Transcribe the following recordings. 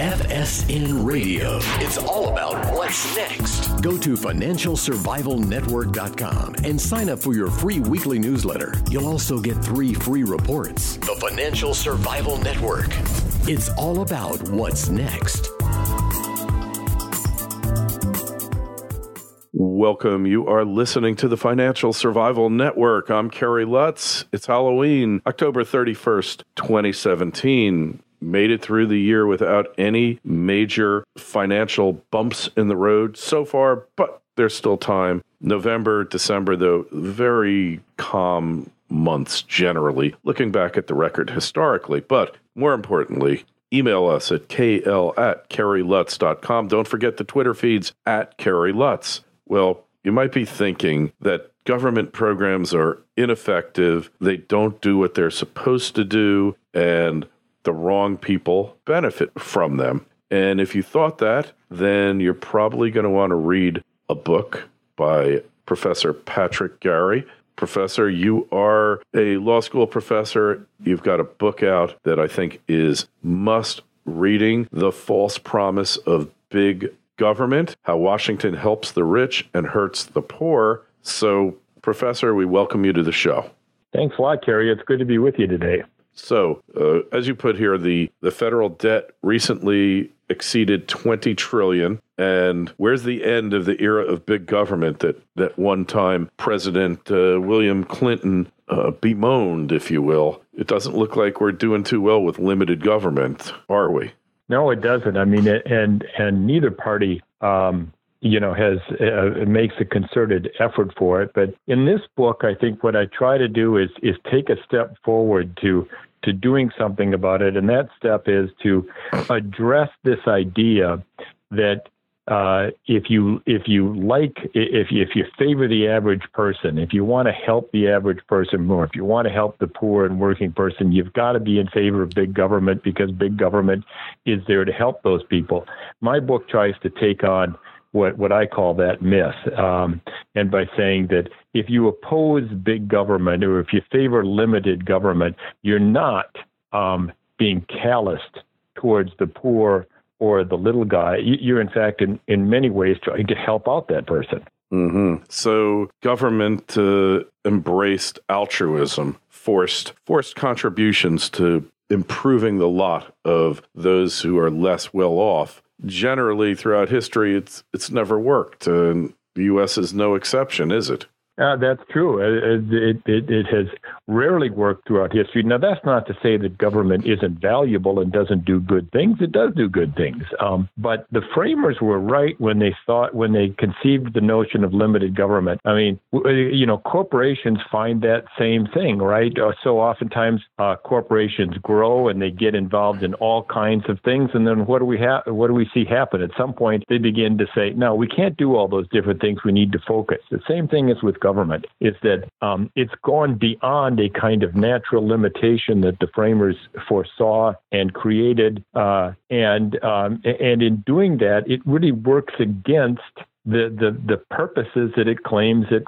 FSN Radio. It's all about what's next. Go to financialsurvivalnetwork.com and sign up for your free weekly newsletter. You'll also get 3 free reports. The Financial Survival Network. It's all about what's next. Welcome. You are listening to the Financial Survival Network. I'm Garry Lutz. It's Halloween, October 31st, 2017. Made it through the year without any major financial bumps in the road so far, but there's still time. November, December, though, very calm months generally, looking back at the record historically. But more importantly, email us at kl@GarryLutz.com. Don't forget the Twitter feeds at Garry Lutz. Well, you might be thinking that government programs are ineffective, they don't do what they're supposed to do, and the wrong people benefit from them. And if you thought that, then you're probably going to want to read a book by Professor Patrick Garry. Professor, you are a law school professor. You've got a book out that I think is must reading, The False Promise of Big Government, How Washington Helps the Rich and Hurts the Poor. So, Professor, we welcome you to the show. Thanks a lot, Garry. It's good to be with you today. So, as you put here, the federal debt recently exceeded $20 trillion. And where's the end of the era of big government that one time President William Clinton bemoaned, if you will? It doesn't look like we're doing too well with limited government, are we? No, it doesn't. I mean, and neither party, makes a concerted effort for it. But in this book, I think what I try to do is take a step forward to doing something about it. And that step is to address this idea that if you favor the average person, if you want to help the average person more, if you want to help the poor and working person, you've got to be in favor of big government because big government is there to help those people. My book tries to take on what I call that myth, and by saying that if you oppose big government or if you favor limited government, you're not being calloused towards the poor or the little guy. You're, in fact, in many ways trying to help out that person. Mm-hmm. So government embraced altruism, forced contributions to improving the lot of those who are less well off. Generally, throughout history, it's never worked. The U.S. is no exception, is it? That's true. It has rarely worked throughout history. Now, that's not to say that government isn't valuable and doesn't do good things. It does do good things. But the framers were right when they conceived the notion of limited government. I mean, corporations find that same thing, right? So oftentimes corporations grow and they get involved in all kinds of things. And then what do we see happen? At some point, they begin to say, no, we can't do all those different things. We need to focus. The same thing is with government, is that it's gone beyond a kind of natural limitation that the framers foresaw and created, and in doing that, it really works against the purposes that it claims it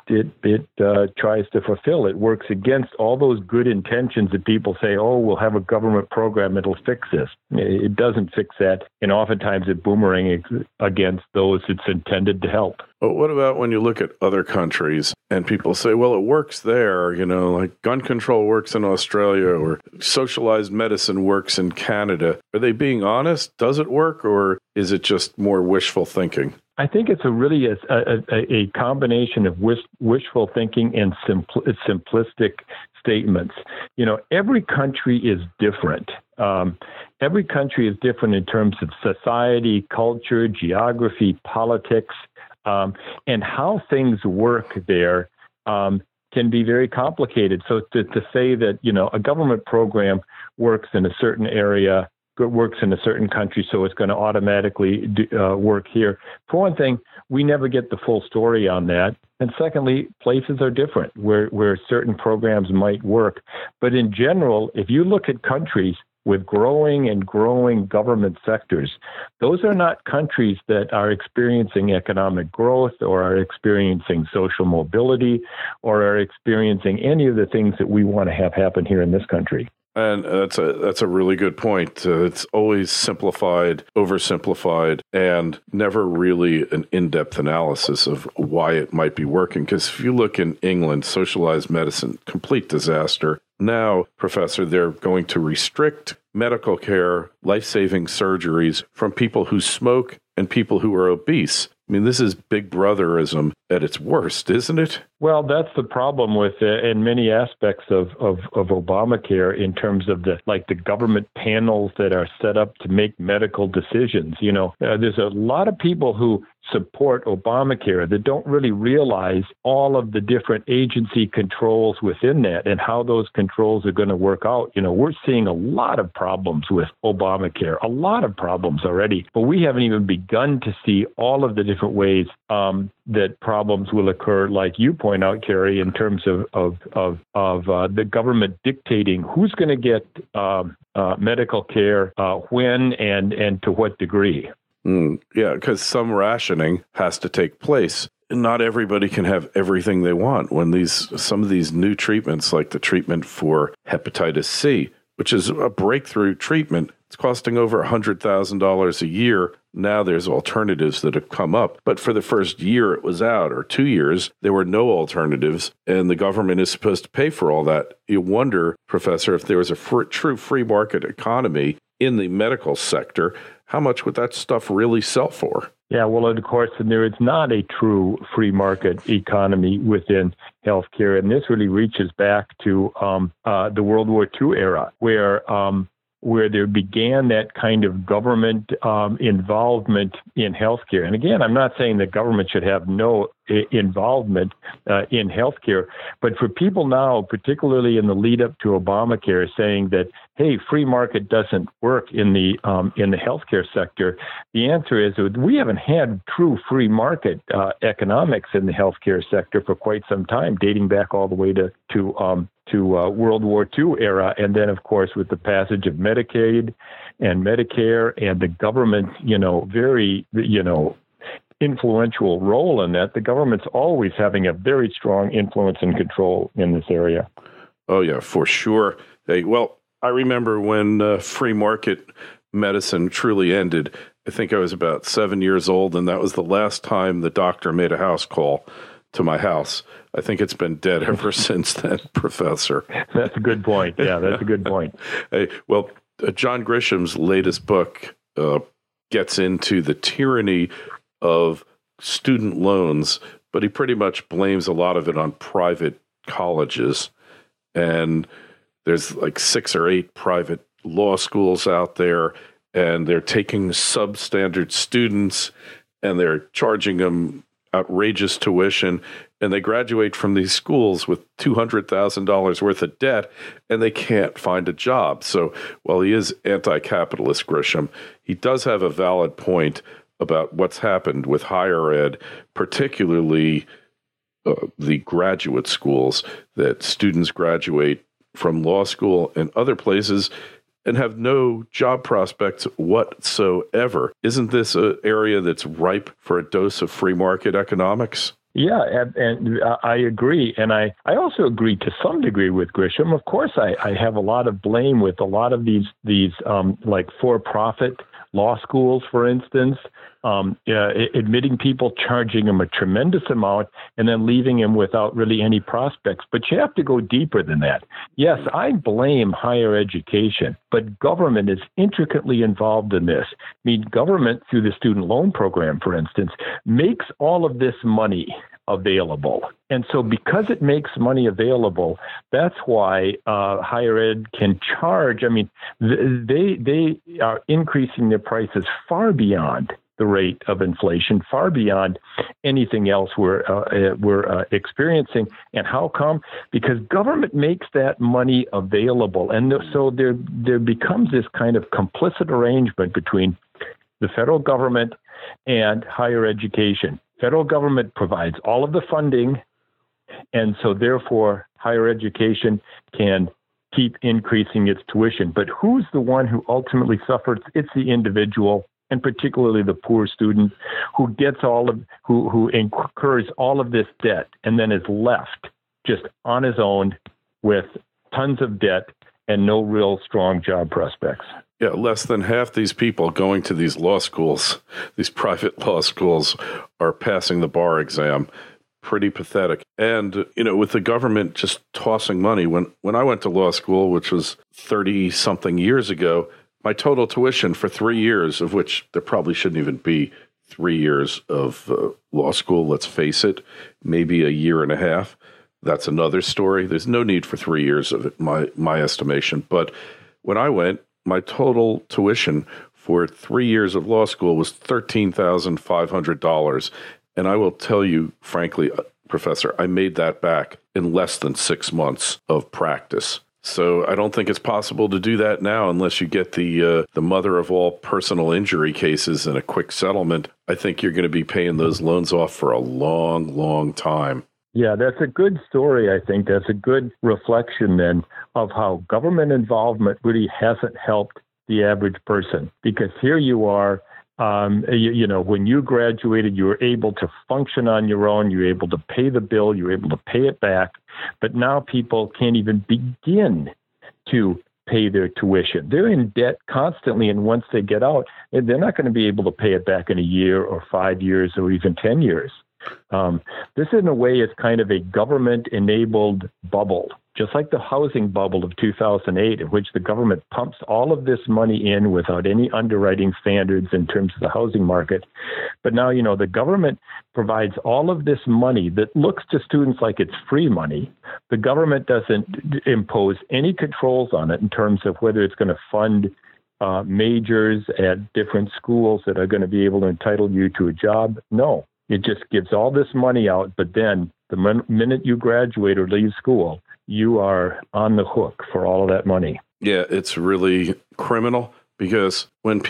tries to fulfill. It works against all those good intentions that people say, oh, we'll have a government program, it'll fix this. It doesn't fix that, and oftentimes it boomerangs against those it's intended to help. But what about when you look at other countries and people say, well, it works there, like gun control works in Australia or socialized medicine works in Canada. Are they being honest? Does it work, or is it just more wishful thinking? I think it's really a combination of wishful thinking and simplistic statements. Every country is different. Every country is different in terms of society, culture, geography, politics, and how things work there can be very complicated. So to say that, a government program works in a certain area, works in a certain country, so it's going to automatically work here. For one thing, we never get the full story on that. And secondly, places are different where certain programs might work. But in general, if you look at countries with growing government sectors, those are not countries that are experiencing economic growth or are experiencing social mobility or are experiencing any of the things that we want to have happen here in this country. And that's a really good point. It's always simplified, oversimplified, and never really an in-depth analysis of why it might be working. Because if you look in England, socialized medicine, complete disaster. Now, Professor, they're going to restrict medical care, life-saving surgeries from people who smoke and people who are obese. I mean, this is big brotherism at its worst, isn't it? Well, that's the problem with in many aspects of Obamacare in terms of the government panels that are set up to make medical decisions. There's a lot of people who support Obamacare that don't really realize all of the different agency controls within that and how those controls are going to work out. We're seeing a lot of problems with Obamacare, a lot of problems already, but we haven't even begun to see all of the different ways that problems will occur, like you point out, Garry, in terms of the government dictating who's going to get medical care, when, and to what degree. Yeah, because some rationing has to take place. Not everybody can have everything they want. When some of these new treatments, like the treatment for hepatitis C, which is a breakthrough treatment, it's costing over $100,000 a year. Now there's alternatives that have come up. But for the first year it was out, or 2 years, there were no alternatives, and the government is supposed to pay for all that. You wonder, Professor, if there was a true free market economy in the medical sector, how much would that stuff really sell for? Yeah, well, of course, there is not a true free market economy within healthcare, and this really reaches back to the World War II era, where there began that kind of government involvement in healthcare. And again, I'm not saying that government should have no involvement in healthcare, but for people now, particularly in the lead up to Obamacare, saying that, hey, free market doesn't work in the healthcare sector, the answer is we haven't had true free market economics in the healthcare sector for quite some time, dating back all the way to World War II era. And then, of course, with the passage of Medicaid and Medicare and the government, very, influential role in that, the government's always having a very strong influence and control in this area. Oh, yeah, for sure. Hey, well, I remember when free market medicine truly ended. I think I was about 7 years old, and that was the last time the doctor made a house call to my house. I think it's been dead ever since then, Professor. That's a good point. Yeah, that's a good point. Hey, well, John Grisham's latest book gets into the tyranny of student loans, but he pretty much blames a lot of it on private colleges. And there's like 6 or 8 private law schools out there, and they're taking substandard students and they're charging them outrageous tuition, and they graduate from these schools with $200,000 worth of debt, and they can't find a job. So while he is anti-capitalist, Grisham, he does have a valid point about what's happened with higher ed, particularly the graduate schools, that students graduate from law school and other places and have no job prospects whatsoever. Isn't this an area that's ripe for a dose of free market economics? Yeah, and I agree. And I also agree to some degree with Grisham. Of course, I have a lot of blame with a lot of these like for-profit law schools, for instance, admitting people, charging them a tremendous amount, and then leaving them without really any prospects. But you have to go deeper than that. Yes, I blame higher education, but government is intricately involved in this. I mean, government, through the student loan program, for instance, makes all of this money available. And so because it makes money available, that's why higher ed can charge. I mean, they are increasing their prices far beyond the rate of inflation, far beyond anything else we're experiencing. And how come? Because government makes that money available. And so there becomes this kind of complicit arrangement between the federal government and higher education. Federal government provides all of the funding, and so therefore higher education can keep increasing its tuition. But who's the one who ultimately suffers? It's the individual, and particularly the poor student who gets who incurs all of this debt and then is left just on his own with tons of debt and no real strong job prospects. Yeah, less than half these people going to these law schools, these private law schools, are passing the bar exam. Pretty pathetic. And, with the government just tossing money, when I went to law school, which was 30-something years ago, my total tuition for 3 years, of which there probably shouldn't even be 3 years of law school, let's face it, maybe a year and a half. That's another story. There's no need for 3 years of it, my estimation. But when I went, my total tuition for 3 years of law school was $13,500. And I will tell you, frankly, Professor, I made that back in less than 6 months of practice. So I don't think it's possible to do that now unless you get the mother of all personal injury cases in a quick settlement. I think you're going to be paying those loans off for a long, long time. Yeah, that's a good story, I think. That's a good reflection, then, of how government involvement really hasn't helped the average person. Because here you are, when you graduated, you were able to function on your own. You were able to pay the bill. You were able to pay it back. But now people can't even begin to pay their tuition. They're in debt constantly. And once they get out, they're not going to be able to pay it back in a year or 5 years or even 10 years. This, in a way, is kind of a government-enabled bubble, just like the housing bubble of 2008, in which the government pumps all of this money in without any underwriting standards in terms of the housing market. But now, the government provides all of this money that looks to students like it's free money. The government doesn't impose any controls on it in terms of whether it's going to fund majors at different schools that are going to be able to entitle you to a job. No. It just gives all this money out, but then the minute you graduate or leave school, you are on the hook for all of that money. Yeah, it's really criminal because when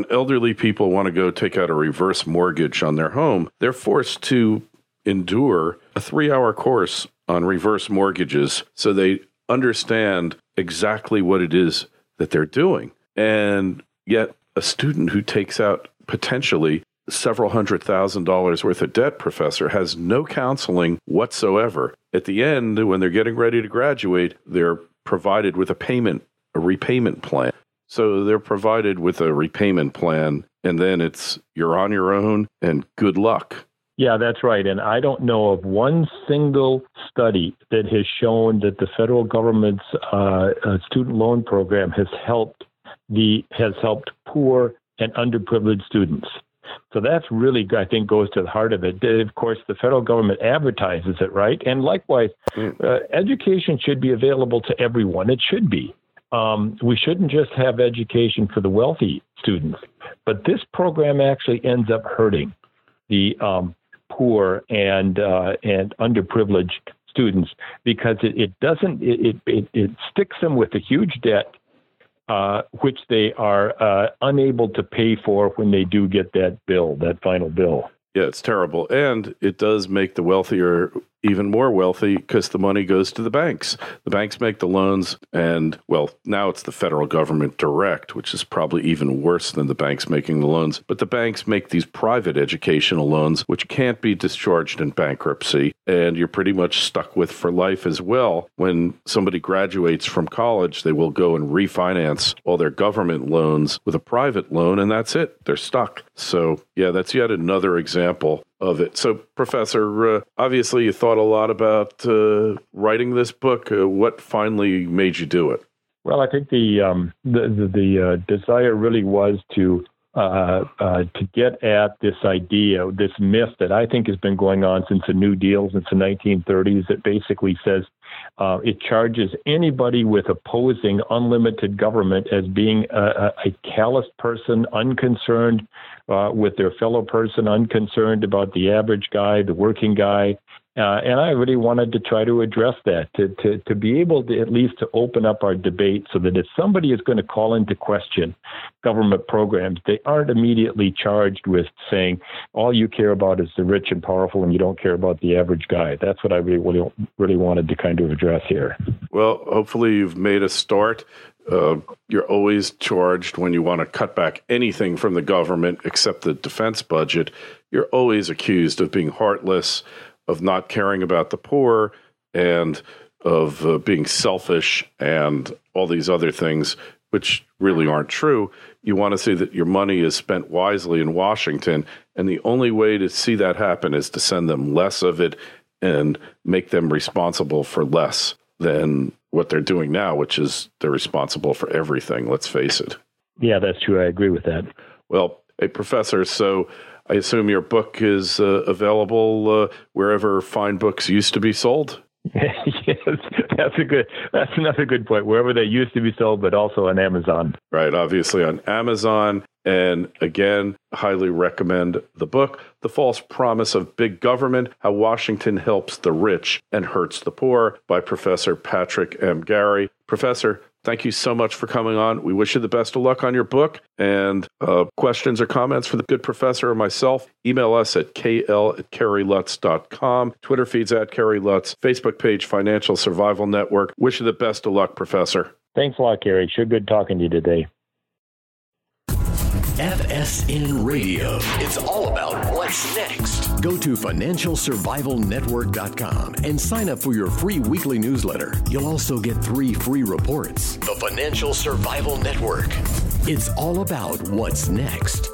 elderly people want to go take out a reverse mortgage on their home, they're forced to endure a 3-hour course on reverse mortgages so they understand exactly what it is that they're doing. And yet a student who takes out potentially several $100,000 worth of debt, Professor, has no counseling whatsoever. At the end, when they're getting ready to graduate, they're provided with a repayment plan. So they're provided with a repayment plan, and then you're on your own and good luck. Yeah, that's right. And I don't know of one single study that has shown that the federal government's student loan program has helped poor and underprivileged students. So that's really, I think, goes to the heart of it. Of course, the federal government advertises it, right? And likewise, education should be available to everyone. It should be. We shouldn't just have education for the wealthy students. But this program actually ends up hurting the poor and underprivileged students because it sticks them with a huge debt, which they are unable to pay for when they do get that final bill. Yeah, it's terrible. And it does make the wealthier even more wealthy because the money goes to the banks. The banks make the loans, and, well, now it's the federal government direct, which is probably even worse than the banks making the loans. But the banks make these private educational loans, which can't be discharged in bankruptcy, and you're pretty much stuck with for life as well. When somebody graduates from college, they will go and refinance all their government loans with a private loan, and that's it. They're stuck. So, yeah, that's yet another example of it. So, Professor, obviously you thought a lot about writing this book. What finally made you do it? Well, I think the desire really was to get at this idea, this myth that I think has been going on since the New Deal, since the 1930s, that basically says it charges anybody with opposing unlimited government as being a callous person, unconcerned with their fellow person, unconcerned about the average guy, the working guy. And I really wanted to try to address that, to be able to at least to open up our debate so that if somebody is going to call into question government programs, they aren't immediately charged with saying, all you care about is the rich and powerful and you don't care about the average guy. That's what I really wanted to kind of address here. Well, hopefully you've made a start. You're always charged when you want to cut back anything from the government except the defense budget. You're always accused of being heartless, of not caring about the poor, and of being selfish and all these other things, which really aren't true. You want to see that your money is spent wisely in Washington, and the only way to see that happen is to send them less of it and make them responsible for less than what they're doing now, which is they're responsible for everything, let's face it. Yeah, that's true. I agree with that. Well, hey, Professor, so I assume your book is available wherever fine books used to be sold? Yes, that's another good point. Wherever they used to be sold, but also on Amazon. Right, obviously on Amazon. And again, highly recommend the book, The False Promise of Big Government, How Washington Helps the Rich and Hurts the Poor, by Professor Patrick M. Garry. Professor, thank you so much for coming on. We wish you the best of luck on your book. And questions or comments for the good professor or myself, email us at kl@kerrylutz.com, Twitter feeds @KerryLutz, Facebook page Financial Survival Network. Wish you the best of luck, Professor. Thanks a lot, Garry. Sure good talking to you today. FSN Radio. It's all about what's next. Go to financialsurvivalnetwork.com and sign up for your free weekly newsletter. You'll also get 3 free reports. The Financial Survival Network. It's all about what's next.